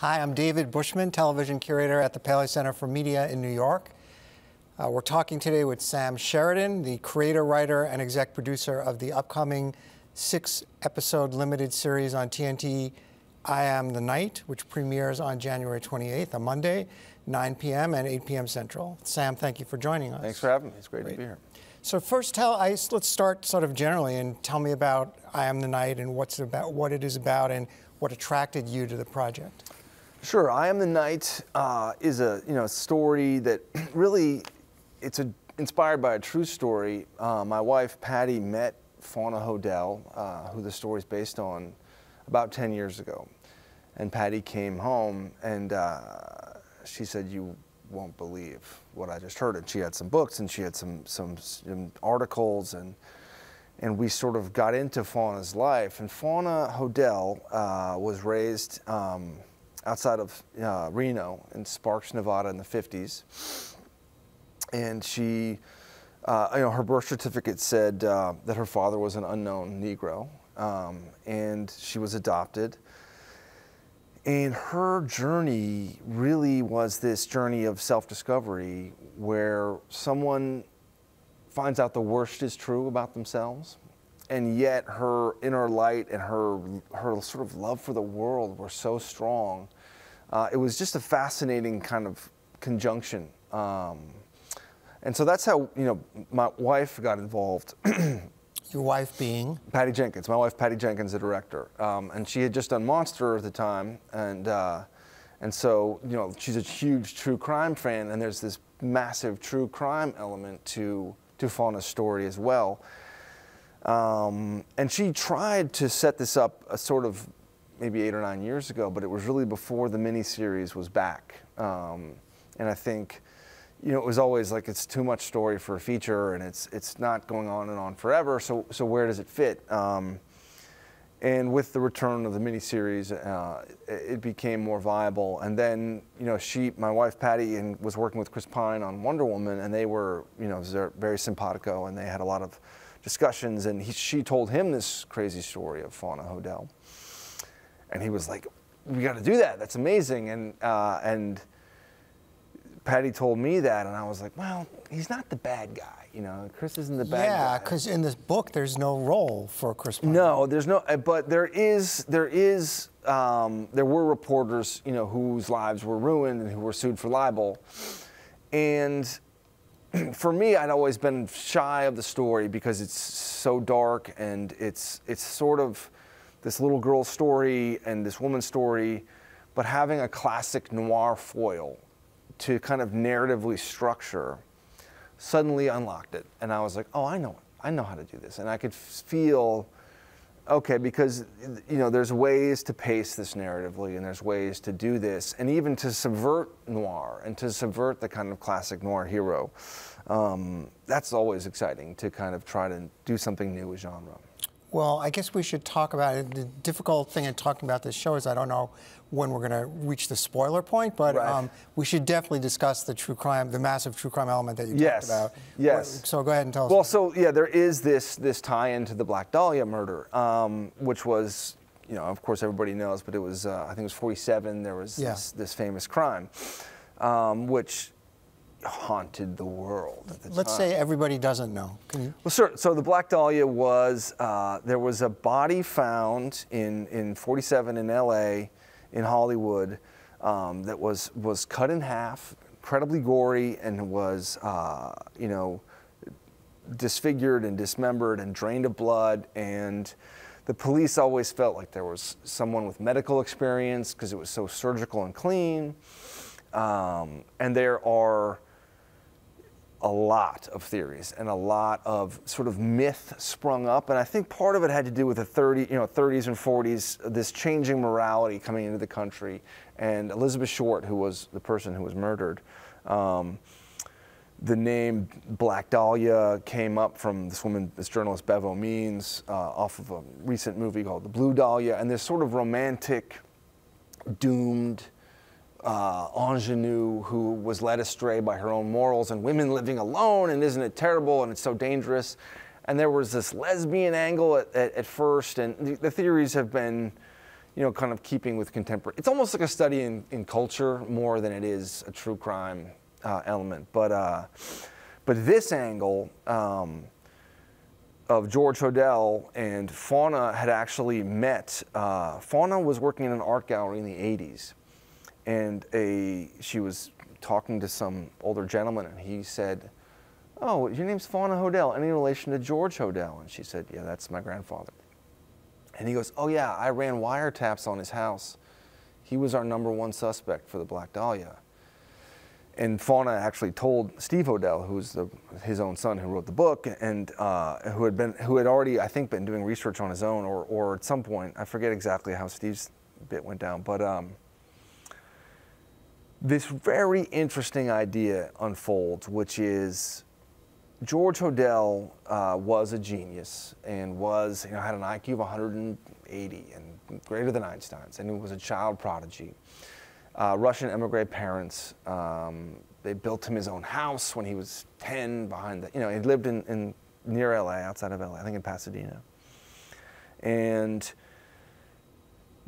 Hi, I'm David Bushman, television curator at the Paley Center for Media in New York. We're talking today with Sam Sheridan, the creator, writer, and exec producer of the upcoming 6-episode limited series on TNT, I Am the Night, which premieres on January 28th, a Monday, 9 p.m. and 8 p.m. Central. Sam, thank you for joining us. Thanks for having me. It's great to be here. So first, let's start sort of generally and tell me about I Am the Night and what it is about and what attracted you to the project. Sure. I Am the Night is a story that really inspired by a true story. My wife Patty met Fauna Hodel, who the story's based on, about 10 years ago, and Patty came home and she said, "You won't believe what I just heard." And she had some books and she had some articles, and we sort of got into Fauna's life. And Fauna Hodel was raised outside of Reno in Sparks, Nevada in the 50s. And she, her birth certificate said that her father was an unknown Negro, and she was adopted. And her journey really was this journey of self-discovery where someone finds out the worst is true about themselves, and yet her inner light and her sort of love for the world were so strong. It was just a fascinating kind of conjunction. And so that's how, my wife got involved. Your wife being? Patty Jenkins. My wife, Patty Jenkins, the director. And she had just done Monster at the time. And so, she's a huge true crime fan, and there's this massive true crime element to Fauna's story as well. And she tried to set this up sort of maybe 8 or 9 years ago, but it was really before the miniseries was back. And I think, it was always like, it's too much story for a feature, and it's not going on and on forever, so where does it fit? And with the return of the miniseries, it became more viable. And then, my wife Patty was working with Chris Pine on Wonder Woman, and they were, very simpatico, and they had a lot of discussions, and she told him this crazy story of Fauna Hodel. And he was like, "We got to do that. That's amazing." And Patty told me that, and I was like, "Well, he's not the bad guy, Chris isn't the bad guy." Yeah, because in this book, there's no role for Chris Pine. No, there's no. But there were reporters, whose lives were ruined and who were sued for libel, and for me, I'd always been shy of the story because it's so dark, and it's sort of this little girl's story and this woman's story, but having a classic noir foil to kind of narratively structure suddenly unlocked it. And I was like, oh, I know how to do this. And I could feel, okay, because there's ways to pace this narratively, and there's ways to do this, and even to subvert noir and to subvert the kind of classic noir hero. That's always exciting, to kind of try to do something new with genre. Well, I guess we should talk about it. The difficult thing in talking about this show is I don't know when we're going to reach the spoiler point, but right. We should definitely discuss the true crime, the massive true crime element that you talked about. Yes. So go ahead and tell us. Well, so yeah, there is this tie-in to the Black Dahlia murder, which was, of course everybody knows, but it was, I think it was 47, there was this famous crime, which haunted the world at the time. Let's say everybody doesn't know. Can you? Well, sure. So the Black Dahlia was, there was a body found in 47 in LA, in Hollywood, that was cut in half, incredibly gory, and was, disfigured and dismembered and drained of blood. And the police always felt like there was someone with medical experience because it was so surgical and clean. And there are a lot of theories and a lot of sort of myth sprung up, and I think part of it had to do with the 30s and 40s, this changing morality coming into the country. And Elizabeth Short, who was the person who was murdered, the name Black Dahlia came up from this woman, this journalist Bevo Means, off of a recent movie called The Blue Dahlia, and this sort of romantic, doomed ingenue who was led astray by her own morals, and women living alone, and isn't it terrible, and it's so dangerous. And there was this lesbian angle at first, and the theories have been, you know, kind of keeping with contemporary. It's almost like a study in culture more than it is a true crime element. But this angle of George Hodel and Fauna had actually met. Fauna was working in an art gallery in the 80s, and she was talking to some older gentleman, and he said, "Oh, your name's Fauna Hodel. Any relation to George Hodel?" And she said, "Yeah, that's my grandfather." And he goes, "Oh yeah, I ran wiretaps on his house. He was our #1 suspect for the Black Dahlia." And Fauna actually told Steve Hodel, who's his own son who wrote the book, and who had already, I think, been doing research on his own, or at some point, I forget exactly how Steve's bit went down, but this very interesting idea unfolds, which is George Hodel was a genius and had an IQ of 180 and greater than Einstein's, and he was a child prodigy. Russian emigre parents. They built him his own house when he was 10 behind he lived in near LA, outside of LA, I think in Pasadena. And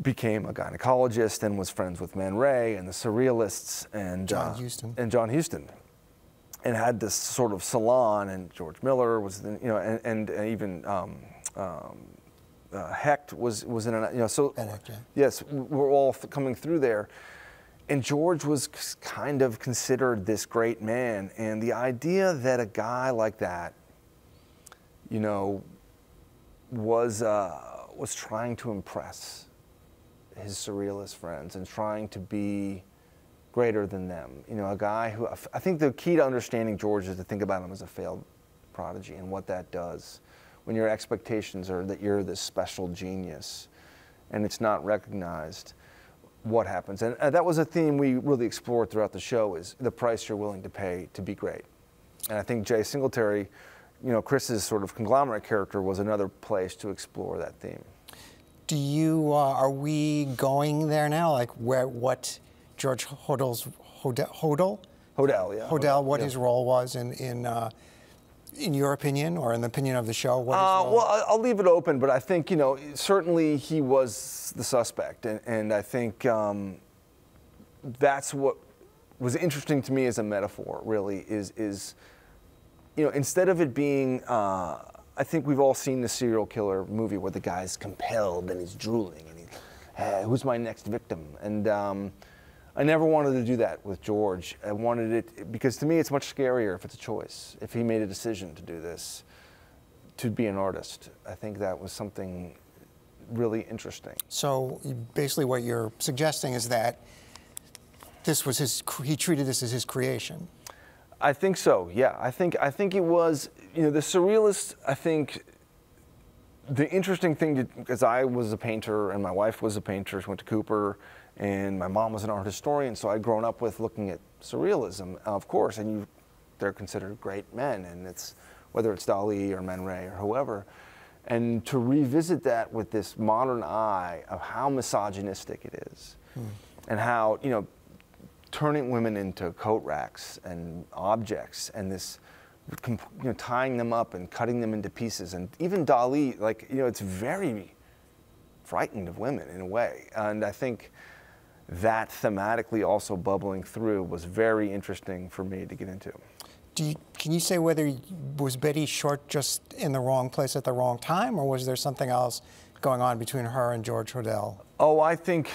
became a gynecologist and was friends with Man Ray and the Surrealists and John Huston. And had this sort of salon, and George Miller was, and even Hecht was in an, so Hecht, yeah. Yes, we're all coming through there. And George was kind of considered this great man, and the idea that a guy like that, was trying to impress his surrealist friends and trying to be greater than them. A guy who, I think the key to understanding George is to think about him as a failed prodigy and what that does when your expectations are that you're this special genius and it's not recognized. What happens? And that was a theme we really explored throughout the show, is the price you're willing to pay to be great. And I think Jay Singletary, Chris's sort of conglomerate character, was another place to explore that theme. Do you, are we going there now? Like what George Hodel's, Hodel, yeah. Hodel, what his role was in your opinion, or in the opinion of the show? Well, I'll leave it open, but I think, certainly he was the suspect. And I think that's what was interesting to me as a metaphor, really, is instead of it being, I think we've all seen the serial killer movie where the guy's compelled and he's drooling and who's my next victim? And I never wanted to do that with George. I wanted it, because to me it's much scarier if it's a choice. If he made a decision to do this, to be an artist. I think that was something really interesting. So basically what you're suggesting is that this was he treated this as his creation. I think so, yeah. I think it was, the surrealists, I think, the interesting thing, because I was a painter and my wife was a painter, she went to Cooper, and my mom was an art historian, so I'd grown up with looking at surrealism, of course, and they're considered great men, and whether it's Dali or Man Ray or whoever, and to revisit that with this modern eye of how misogynistic it is, and how, turning women into coat racks and objects, and this, tying them up and cutting them into pieces, and even Dali, it's very frightened of women in a way, and I think that thematically also bubbling through was very interesting for me to get into. Can you say whether was Betty Short just in the wrong place at the wrong time, or was there something else going on between her and George Hodel? Oh, I think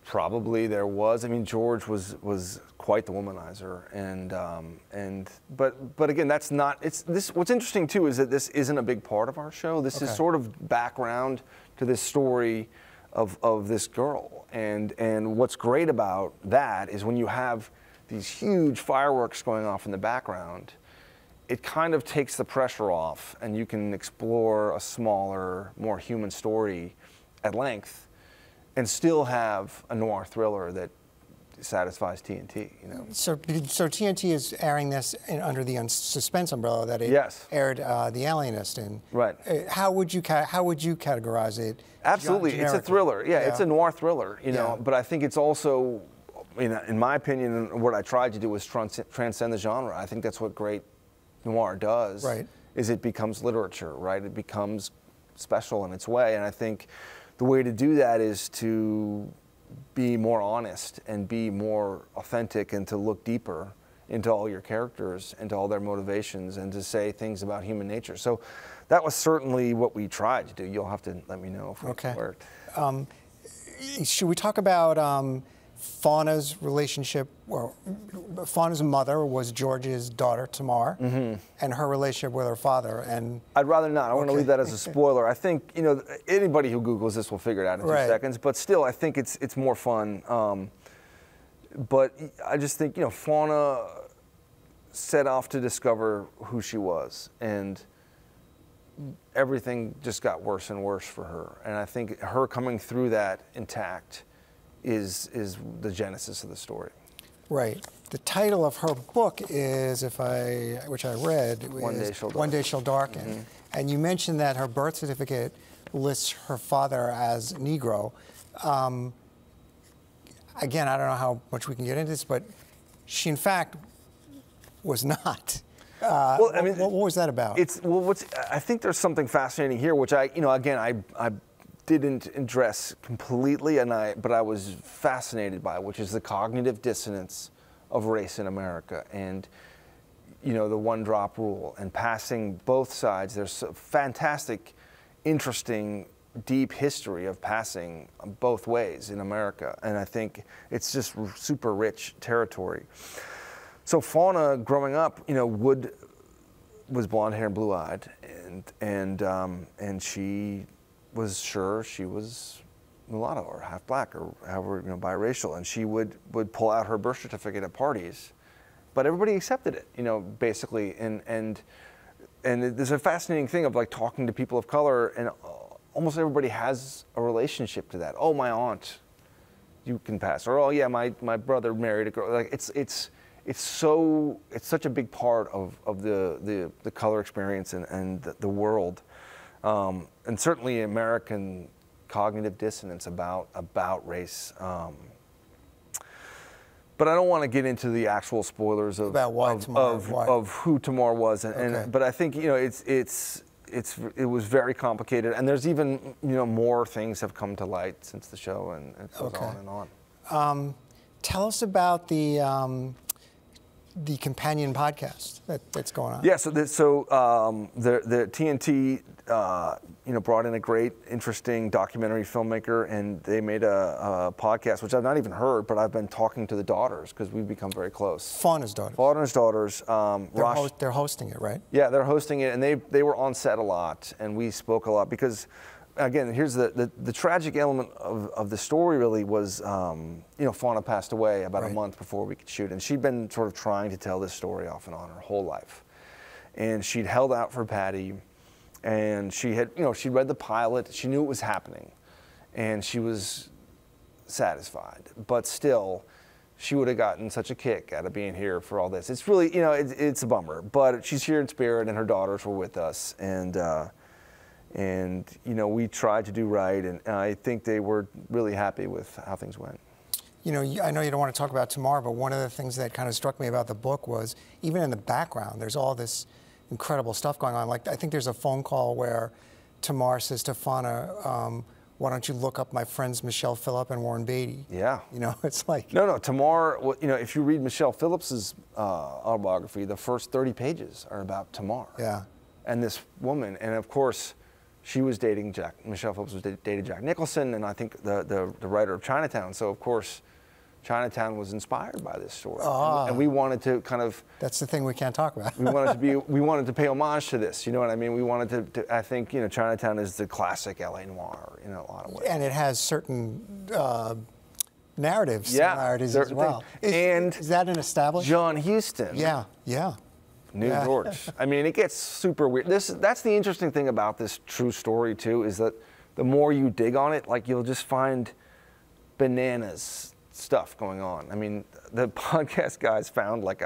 probably there was. I mean, George was quite the womanizer, but again, that's not. What's interesting too is that this isn't a big part of our show. This is sort of background to this story of this girl, and what's great about that is when you have these huge fireworks going off in the background, it kind of takes the pressure off, and you can explore a smaller, more human story at length, and still have a noir thriller that satisfies TNT. So TNT is airing this under the suspense umbrella that it aired The Alienist in. Right. How would you categorize it? Absolutely, it's a thriller. Yeah, it's a noir thriller. But I think it's also, in my opinion, what I tried to do was transcend the genre. I think that's what great noir does. Right. Is it becomes literature. Right. It becomes special in its way, and I think the way to do that is to be more honest and be more authentic and to look deeper into all your characters, into all their motivations, and to say things about human nature. So that was certainly what we tried to do. You'll have to let me know if it worked. Should we talk about Fauna's relationship? Well, Fauna's mother was George's daughter, Tamar, and her relationship with her father. And I'd rather not. I want to leave that as a spoiler. I think, you know, anybody who Googles this will figure it out in 2 seconds. But still, I think it's more fun. But I just think, you know, Fauna set off to discover who she was, and everything just got worse and worse for her. And I think her coming through that intact is the genesis of the story. Right. The title of her book is, which I read, One Day Shall Darken. And you mentioned that her birth certificate lists her father as Negro. Again, I don't know how much we can get into this, but she, in fact, was not. Well, I mean, what was that about? I think there's something fascinating here, which I didn't address completely, but I was fascinated by, which is the cognitive dissonance of race in America, and you know, the one-drop rule, and passing both sides. There's a fantastic, interesting, deep history of passing both ways in America, and I think it's just super rich territory. So Fauna, growing up, you know, was blonde hair and blue-eyed, and she was sure she was mulatto or half black or however, you know, biracial, and she would pull out her birth certificate at parties, but everybody accepted it, you know, basically, and there's a fascinating thing of like talking to people of color, and almost everybody has a relationship to that. Oh, my aunt, you can pass, or oh yeah, my brother married a girl. Like it's such a big part of the color experience and the world, and certainly American cognitive dissonance about race. But I don't want to get into the actual spoilers of who Tamar was, but I think, you know, it was very complicated, and there's even, you know, more things have come to light since the show, and it goes on and on. Tell us about the companion podcast that's going on. Yeah, so the TNT, you know, brought in a great, interesting documentary filmmaker, and they made a podcast, which I've not even heard, but I've been talking to the daughters because we've become very close. Fauna's daughters. Fauna's daughters. They're hosting it, right? Yeah, they're hosting it, and they were on set a lot, and we spoke a lot because, again, here's the tragic element of the story really was, you know, Fauna passed away about a month before we could shoot, and she'd been sort of trying to tell this story off and on her whole life. And she'd held out for Patty, and she had, you know, she'd read the pilot, she knew it was happening, and she was satisfied. But still, she would have gotten such a kick out of being here for all this. It's really, you know, it's a bummer, but she's here in spirit, and her daughters were with us, and you know, we tried to do right, and I think they were really happy with how things went. You know, I know you don't want to talk about Tamar, but one of the things that kind of struck me about the book was, even in the background, there's all this incredible stuff going on. Like, I think there's a phone call where Tamar says to Fauna, why don't you look up my friends Michelle Phillip and Warren Beatty? Yeah. You know, it's like... No, Tamar, you know, if you read Michelle Phillips's autobiography, the first 30 pages are about Tamar. Yeah. And this woman, and of course, she was dating Michelle Phillips was dating Jack Nicholson, and I think the writer of Chinatown. So of course, Chinatown was inspired by this story, and we wanted to kind of. That's the thing we can't talk about. we wanted to pay homage to this. You know what I mean? We wanted to I think, you know, Chinatown is the classic LA noir in a lot of ways. And it has certain narrative similarities as well. Is that an established? John Huston. Yeah. New George. I mean, it gets super weird. That's the interesting thing about this true story too, is that the more you dig on it, like, you'll just find bananas stuff going on. I mean, the podcast guys found like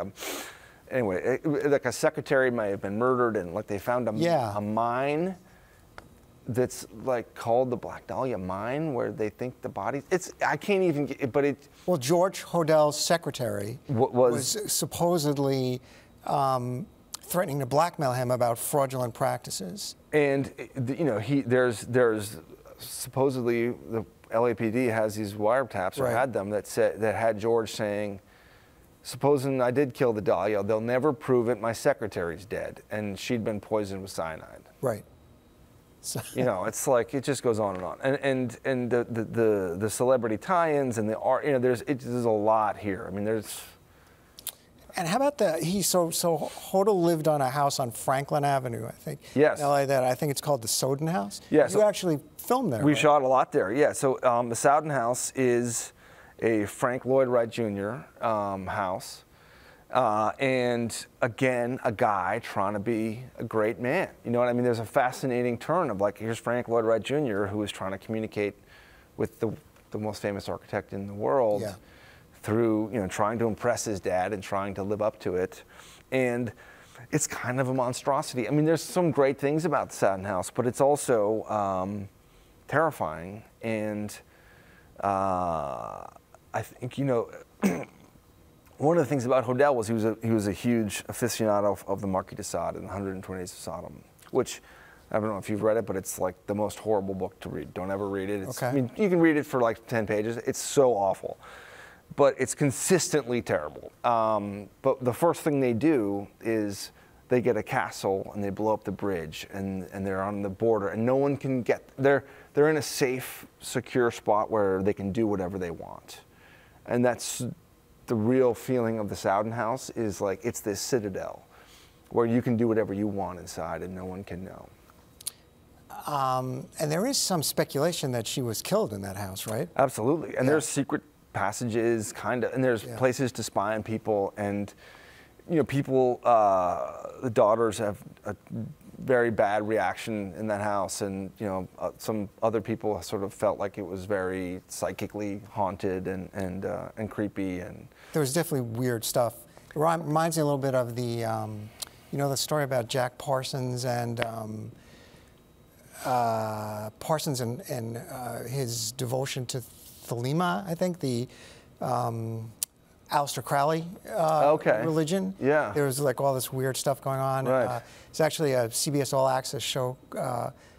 like a secretary may have been murdered, and like they found a mine that's like called the Black Dahlia mine, where they think the bodies. I can't even get it, but it. Well, George Hodell's secretary was supposedly threatening to blackmail him about fraudulent practices. And you know, there's supposedly the LAPD has these wiretaps, or had them, that had George saying, supposing I did kill the Dahlia, they'll never prove it, my secretary's dead, and she'd been poisoned with cyanide. Right. So you know, it's like, it just goes on and on. And the celebrity tie-ins and the art, you know, there's a lot here. I mean, there's... And how about so Hodel lived on a house on Franklin Avenue, I think. Yes. In LA, that I think it's called the Soden House. Yes. You actually filmed there. We right? shot a lot there, yeah. So the Soden House is a Frank Lloyd Wright Jr. House. And again, a guy trying to be a great man. You know what I mean? There's a fascinating turn of like, here's frank Lloyd Wright Jr., who is trying to communicate with the most famous architect in the world. Yeah. Through, you know, trying to impress his dad and trying to live up to it. And it's kind of a monstrosity. I mean, there's some great things about the Soden House, but it's also terrifying. And I think, you know, one of the things about Hodel was he was a huge aficionado of the Marquis de Sade and 120 Days of Sodom, which, I don't know if you've read it, but it's like the most horrible book to read. Don't ever read it. It's, okay. I mean, you can read it for like 10 pages. It's so awful. But it's consistently terrible. But the first thing they do is they get a castle and they blow up the bridge, and they're on the border, and no one can get, they're in a safe, secure spot where they can do whatever they want. And that's the real feeling of the Soden House, is like, it's this citadel where you can do whatever you want inside and no one can know. And there is some speculation that she was killed in that house, right? Absolutely. And there's secret passages, kind of, and there's places to spy on people, and you know, people, the daughters have a very bad reaction in that house, and you know, some other people sort of felt like it was very psychically haunted and creepy, and there was definitely weird stuff. It reminds me a little bit of the, you know, the story about Jack Parsons and his devotion to Thelema, I think, the Aleister Crowley religion. Yeah. There was like all this weird stuff going on. Right. It's actually a CBS All Access show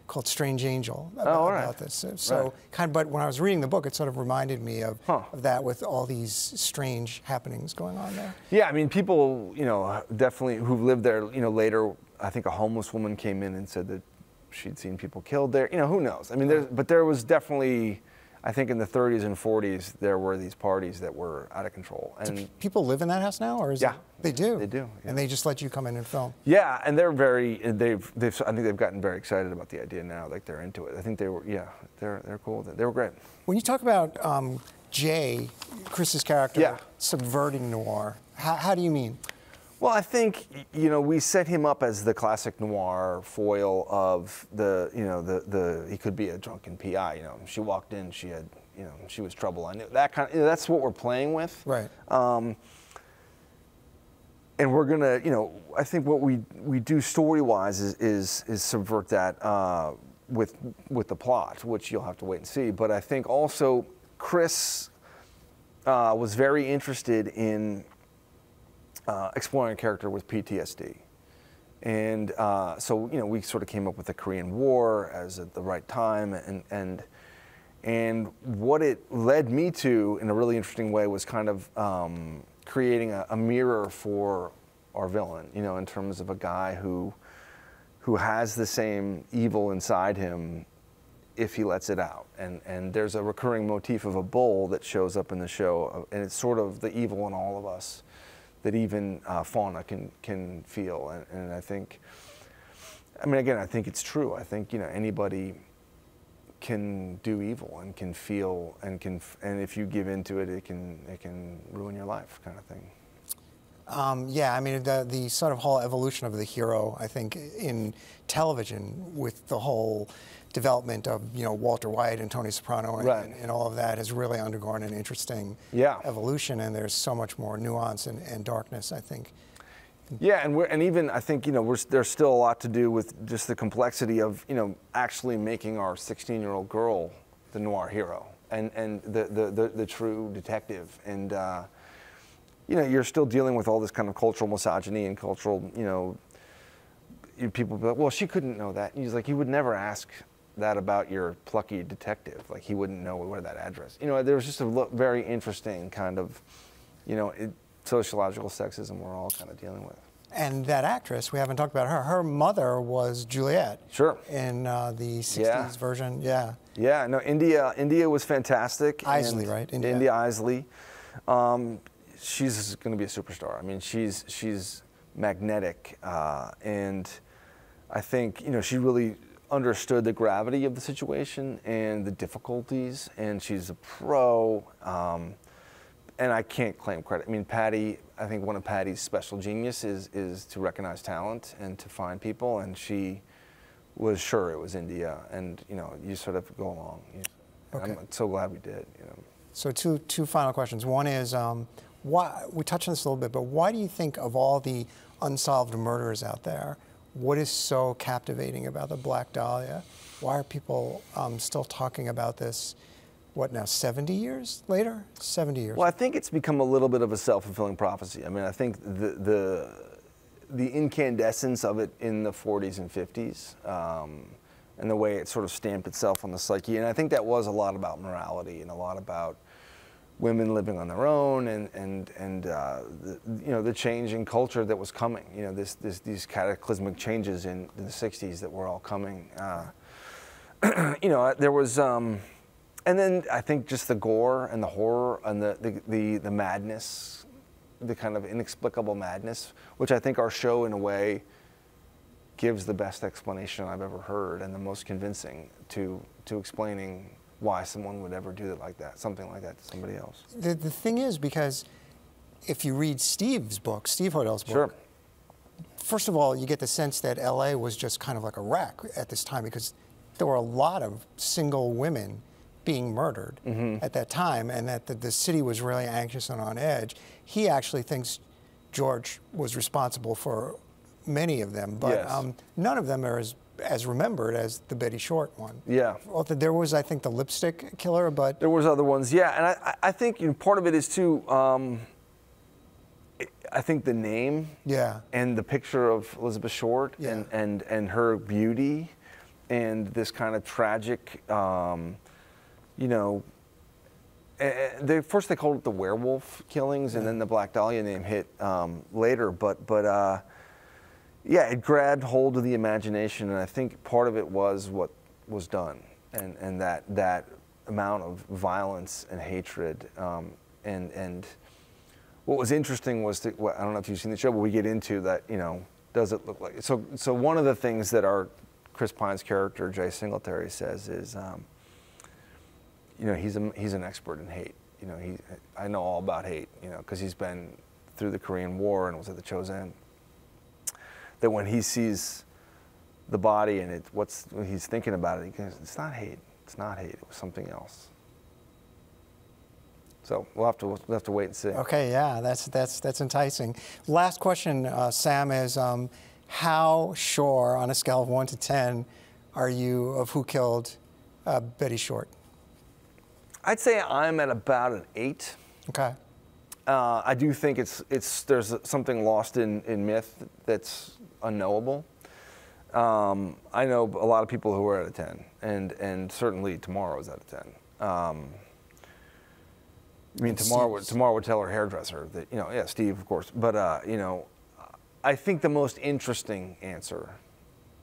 called Strange Angel about this. So kind of, but when I was reading the book, it sort of reminded me of that, with all these strange happenings going on there. Yeah, I mean, people, you know, definitely who've lived there, you know, later, I think a homeless woman came in and said that she'd seen people killed there. You know, who knows? I mean, but there was definitely, I think in the 30s and 40s, there were these parties that were out of control. And do people live in that house now, or is it? They do. They do. Yeah. And they just let you come in and film. Yeah, and they're very. I think they've gotten very excited about the idea now. Like, they're into it. I think they were. Yeah, they're cool with it. They were great. When you talk about Jay, Chris's character, subverting noir, how do you mean? Well, I think, you know, we set him up as the classic noir foil of the, you know, he could be a drunken PI. You know, she walked in, she had, you know, she was trouble. I knew that kind of, you know, that's what we're playing with. Right. And we're gonna, you know, I think what we do story-wise is subvert that with the plot, which you'll have to wait and see. But I think also Chris was very interested in exploring a character with PTSD. And so, you know, we sort of came up with the Korean War as at the right time, and what it led me to in a really interesting way was kind of creating a mirror for our villain, you know, in terms of a guy who has the same evil inside him if he lets it out. And there's a recurring motif of a bull that shows up in the show, and it's sort of the evil in all of us that even fauna can feel. And I think, I mean, again, I think it's true. I think, you know, anybody can do evil and can feel and if you give into it, it can ruin your life, kind of thing. Yeah, I mean, the sort of whole evolution of the hero, I think, in television, with the whole development of, you know, Walter White and Tony Soprano and all of that, has really undergone an interesting evolution, and there's so much more nuance and darkness, I think. Yeah, and even I think, you know, there's still a lot to do with just the complexity of, you know, actually making our 16-year-old girl the noir hero and the true detective. And you know, you're still dealing with all this kind of cultural misogyny and cultural, you know, people be like, well, she couldn't know that. And he's like, you would never ask that about your plucky detective. Like, he wouldn't know where that address. You know, there was just a very interesting kind of, you know, sociological sexism we're all kind of dealing with. And that actress, we haven't talked about her. Her mother was Juliet. Sure. In the 60s version, yeah. Yeah, no, India was fantastic. Isley, right? India Isley. She's going to be a superstar. I mean, she's magnetic, and I think, you know, she really understood the gravity of the situation and the difficulties, and she's a pro. And I can't claim credit. I mean, Patty, I think one of Patty's special genius is to recognize talent and to find people, and she was sure it was India, and, you know, you sort of go along. Okay. I'm so glad we did, you know. So two final questions. One is, why, we touched on this a little bit, but why do you think of all the unsolved murders out there, what is so captivating about the Black Dahlia? Why are people still talking about this? What now, 70 years later? 70 years. Well, I think it's become a little bit of a self-fulfilling prophecy. I mean, I think the incandescence of it in the 40s and 50s, and the way it sort of stamped itself on the psyche, and I think that was a lot about morality and a lot about women living on their own, and you know, the change in culture that was coming. You know, these cataclysmic changes in the 60s that were all coming. You know, there was. And then I think just the gore and the horror and the madness, the kind of inexplicable madness, which I think our show in a way gives the best explanation I've ever heard and the most convincing to explaining why someone would ever do it like that, something like that to somebody else. The thing is, because if you read Steve's book, Steve Hodel's book, sure. First of all, you get the sense that LA was just kind of like a wreck at this time, because there were a lot of single women being murdered at that time, and that the city was really anxious and on edge. He actually thinks George was responsible for many of them, but yes. None of them are as remembered as the Betty Short one. Yeah. Well, there was, I think, the lipstick killer, but... There was other ones, yeah, and I think, you know, part of it is too, I think the name and the picture of Elizabeth Short and her beauty and this kind of tragic, you know, first they called it the werewolf killings, and then the Black Dahlia name hit later. But yeah, it grabbed hold of the imagination, and I think part of it was what was done, and that amount of violence and hatred. And what was interesting was, I don't know if you've seen the show, but we get into that. You know, does it look like it? So one of the things that our Chris Pine's character Jay Singletary says is. You know, he's an expert in hate. You know, I know all about hate. You know, because he's been through the Korean War and was at the Chosin. That when he sees the body and when he's thinking about it, he goes, "It's not hate. It's not hate. It was something else." So we'll have to wait and see. Okay, yeah, that's enticing. Last question, Sam, is how sure, on a scale of 1 to 10, are you of who killed Betty Short? I'd say I'm at about an 8. Okay. I do think there's something lost in myth that's unknowable. I know a lot of people who are at a 10, and certainly Tamara was at a 10. I mean, Tamara would tell her hairdresser that, you know, yeah, Steve, of course, but you know, I think the most interesting answer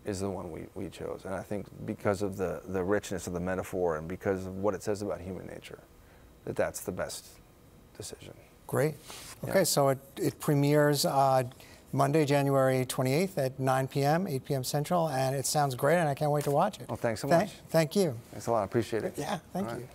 is the one we chose, and I think because of the richness of the metaphor and because of what it says about human nature, that's the best decision. Great. Okay, so it premieres Monday, January 28th at 9 p.m., 8 p.m. Central, and it sounds great, and I can't wait to watch it. Well, thanks so much. Thank you. Thanks a lot. I appreciate it. Yeah, thank you.